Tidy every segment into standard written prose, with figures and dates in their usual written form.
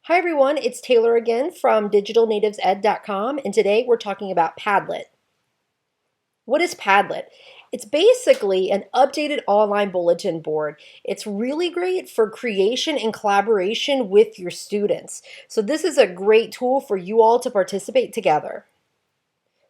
Hi everyone, it's Taylor again from digitalnativesed.com, and today we're talking about Padlet. What is Padlet? It's basically an updated online bulletin board. It's really great for creation and collaboration with your students. So this is a great tool for you all to participate together.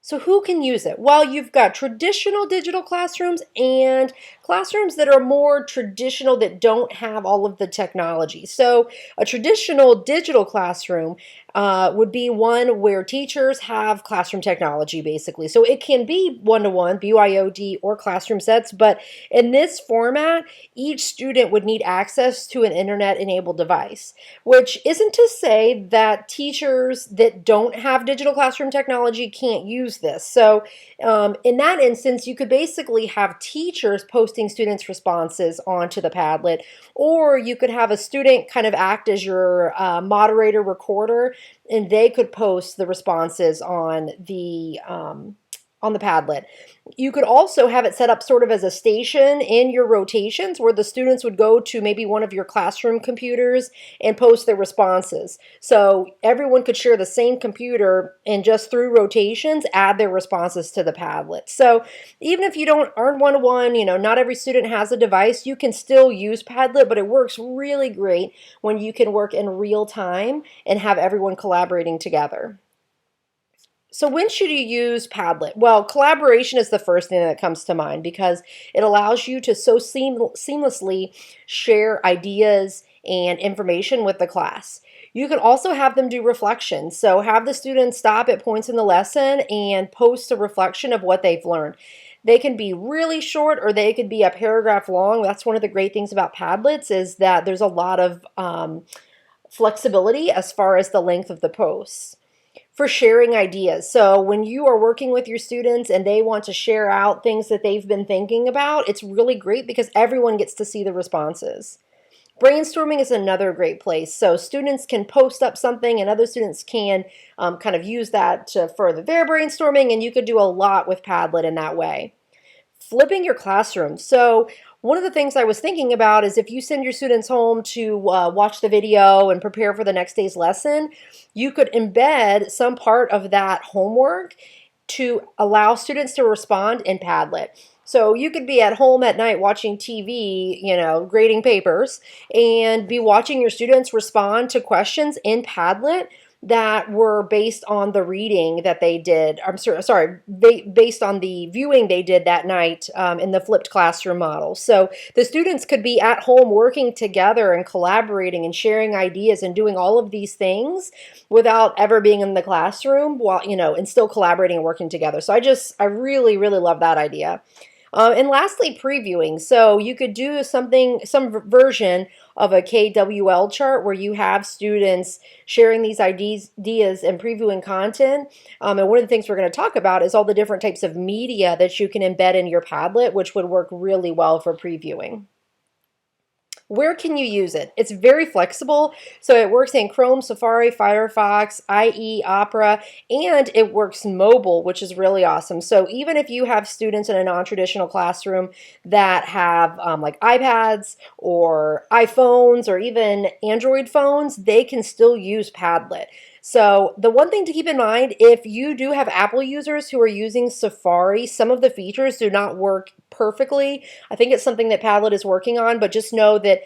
So who can use it? Well, you've got traditional digital classrooms and classrooms that are more traditional that don't have all of the technology. So a traditional digital classroom would be one where teachers have classroom technology basically. So it can be one-to-one, BYOD, or classroom sets, but in this format, each student would need access to an internet-enabled device, which isn't to say that teachers that don't have digital classroom technology can't use this. So in that instance, you could basically have teachers posting students' responses onto the Padlet, or you could have a student kind of act as your moderator recorder, and they could post the responses on the Padlet. You could also have it set up sort of as a station in your rotations where the students would go to maybe one of your classroom computers and post their responses. So everyone could share the same computer and just through rotations add their responses to the Padlet. So even if you don't earn one-to-one, not every student has a device, you can still use Padlet, but it works really great when you can work in real time and have everyone collaborating together. So when should you use Padlet? Well, collaboration is the first thing that comes to mind because it allows you to so seamlessly share ideas and information with the class. You can also have them do reflections. So have the students stop at points in the lesson and post a reflection of what they've learned. They can be really short or they could be a paragraph long. That's one of the great things about Padlets is that there's a lot of flexibility as far as the length of the posts. For sharing ideas. So when you are working with your students and they want to share out things that they've been thinking about, it's really great because everyone gets to see the responses. Brainstorming is another great place. So students can post up something and other students can kind of use that to further their brainstorming, and you could do a lot with Padlet in that way. Flipping your classroom. So one of the things I was thinking about is if you send your students home to watch the video and prepare for the next day's lesson, you could embed some part of that homework to allow students to respond in Padlet. So you could be at home at night watching TV, grading papers, and be watching your students respond to questions in Padlet that were based on the reading that they did. Based on the viewing they did that night in the flipped classroom model. So the students could be at home working together and collaborating and sharing ideas and doing all of these things without ever being in the classroom while, and still collaborating and working together. So I really, really love that idea. And lastly, previewing. So you could do some version of a KWL chart where you have students sharing these ideas and previewing content. And one of the things we're going to talk about is all the different types of media that you can embed in your Padlet, which would work really well for previewing. Where can you use it? It's very flexible, so it works in Chrome, Safari, Firefox, IE, Opera, and it works mobile, which is really awesome. So even if you have students in a non-traditional classroom that have like iPads or iPhones or even Android phones, they can still use Padlet. So the one thing to keep in mind, if you do have Apple users who are using Safari, some of the features do not work perfectly. I think it's something that Padlet is working on, but just know that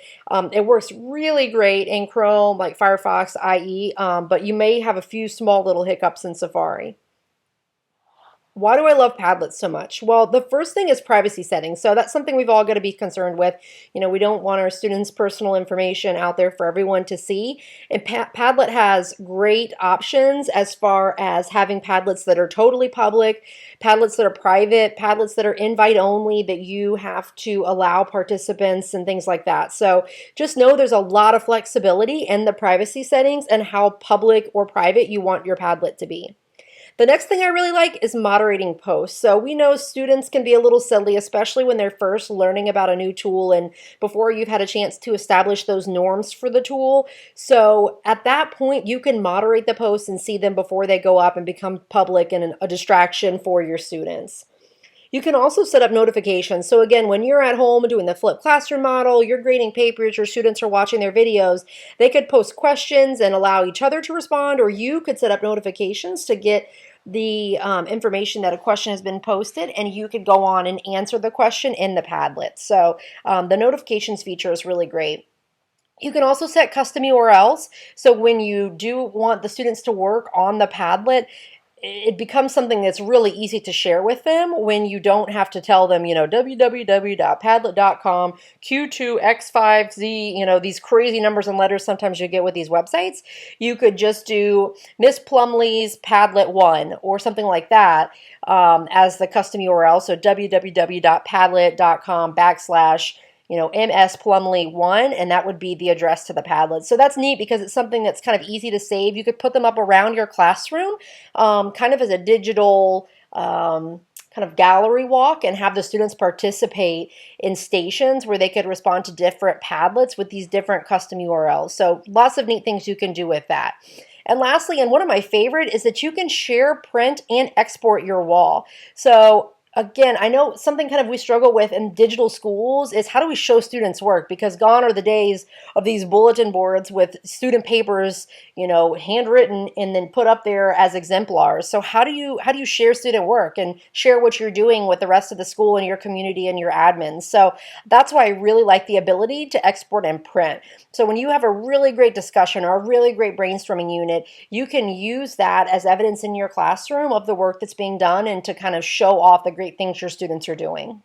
it works really great in Chrome, like Firefox, IE, but you may have a few small little hiccups in Safari. Why do I love Padlet so much? Well, the first thing is privacy settings. So that's something we've all got to be concerned with. We don't want our students' personal information out there for everyone to see. And Padlet has great options as far as having Padlets that are totally public, Padlets that are private, Padlets that are invite only that you have to allow participants and things like that. So just know there's a lot of flexibility in the privacy settings and how public or private you want your Padlet to be. The next thing I really like is moderating posts. So we know students can be a little silly, especially when they're first learning about a new tool and before you've had a chance to establish those norms for the tool. So at that point, you can moderate the posts and see them before they go up and become public and a distraction for your students. You can also set up notifications. So again, when you're at home doing the flipped classroom model, you're grading papers, your students are watching their videos, they could post questions and allow each other to respond, or you could set up notifications to get the information that a question has been posted, and you could go on and answer the question in the Padlet. So the notifications feature is really great. You can also set custom URLs. So when you do want the students to work on the Padlet, it becomes something that's really easy to share with them when you don't have to tell them, www.padlet.com, Q2X5Z, these crazy numbers and letters sometimes you get with these websites. You could just do Miss Plumley's Padlet 1 or something like that as the custom URL. So www.padlet.com / MS Plumley 1, and that would be the address to the Padlet. So that's neat because it's something that's kind of easy to save. You could put them up around your classroom, kind of as a digital kind of gallery walk, and have the students participate in stations where they could respond to different Padlets with these different custom URLs. So lots of neat things you can do with that. And lastly, and one of my favorite, is that you can share, print, and export your wall. So again, I know something kind of we struggle with in digital schools is how do we show students work? Because gone are the days of these bulletin boards with student papers, handwritten and then put up there as exemplars. So how do you share student work and share what you're doing with the rest of the school and your community and your admins? So that's why I really like the ability to export and print. So when you have a really great discussion or a really great brainstorming unit, you can use that as evidence in your classroom of the work that's being done and to kind of show off the great things your students are doing.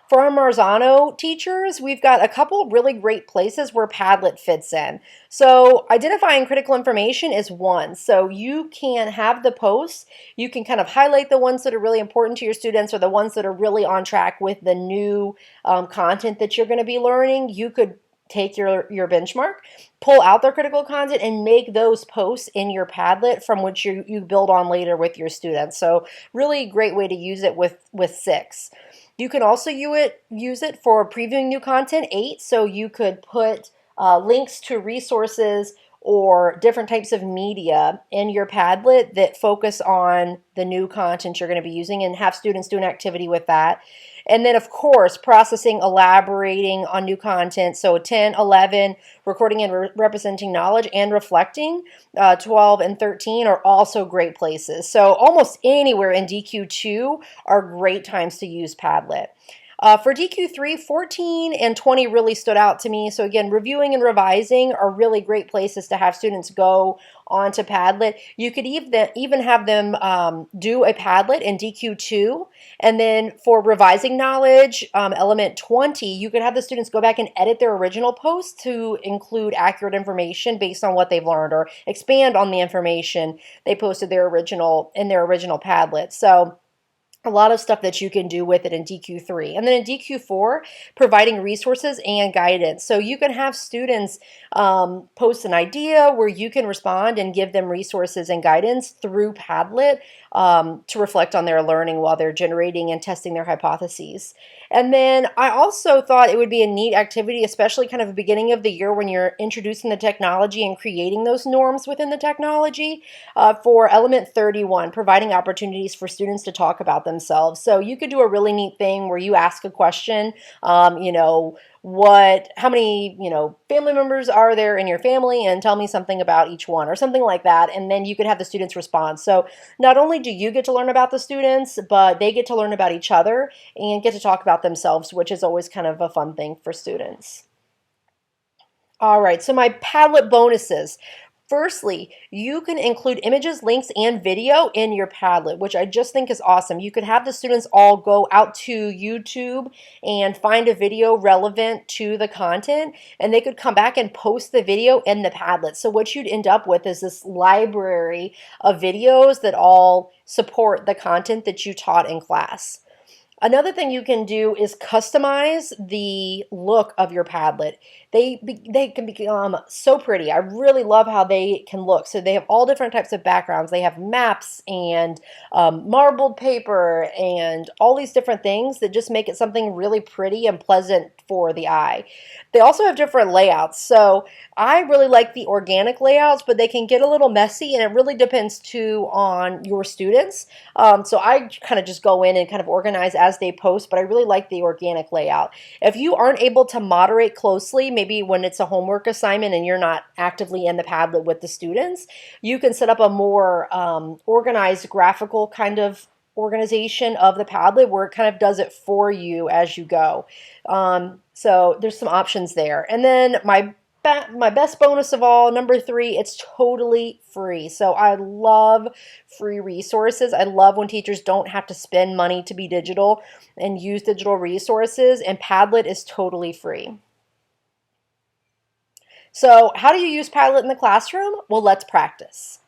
For our Marzano teachers, we've got a couple really great places where Padlet fits in. So identifying critical information is one. So you can have the posts, you can kind of highlight the ones that are really important to your students or the ones that are really on track with the new content that you're going to be learning. You could take your benchmark, pull out their critical content, and make those posts in your Padlet from which you build on later with your students. So really great way to use it with 6. You can also use it for previewing new content, 8. So you could put links to resources or different types of media in your Padlet that focus on the new content you're going to be using, and have students do an activity with that. And then, of course, processing, elaborating on new content. So 10, 11, recording and representing knowledge, and reflecting, 12 and 13 are also great places. So almost anywhere in DQ2 are great times to use Padlet. For DQ3, 14 and 20 really stood out to me. So again, reviewing and revising are really great places to have students go onto Padlet. You could even have them do a Padlet in DQ2. And then for revising knowledge, element 20, you could have the students go back and edit their original post to include accurate information based on what they've learned, or expand on the information they posted in their original Padlet. So a lot of stuff that you can do with it in DQ3. And then in DQ4, providing resources and guidance. So you can have students post an idea where you can respond and give them resources and guidance through Padlet to reflect on their learning while they're generating and testing their hypotheses. And then I also thought it would be a neat activity, especially kind of the beginning of the year when you're introducing the technology and creating those norms within the technology, for element 31, providing opportunities for students to talk about themselves. So you could do a really neat thing where you ask a question, how many, family members are there in your family, and tell me something about each one, or something like that. And then you could have the students respond. So not only do you get to learn about the students, but they get to learn about each other and get to talk about themselves, which is always kind of a fun thing for students. All right, so my Padlet bonuses. Firstly, you can include images, links, and video in your Padlet, which I just think is awesome. You could have the students all go out to YouTube and find a video relevant to the content, and they could come back and post the video in the Padlet. So what you'd end up with is this library of videos that all support the content that you taught in class. Another thing you can do is customize the look of your Padlet. they can become so pretty. I really love how they can look. So they have all different types of backgrounds. They have maps and marbled paper and all these different things that just make it something really pretty and pleasant for the eye. They also have different layouts. So I really like the organic layouts, but they can get a little messy, and it really depends too on your students. So I kind of just go in and kind of organize as they post, but I really like the organic layout. If you aren't able to moderate closely, maybe when it's a homework assignment and you're not actively in the Padlet with the students, you can set up a more organized graphical kind of organization of the Padlet where it kind of does it for you as you go. So there's some options there. And then my best bonus of all, number 3, it's totally free. So I love free resources. I love when teachers don't have to spend money to be digital and use digital resources, and Padlet is totally free. So how do you use Padlet in the classroom? Well, let's practice.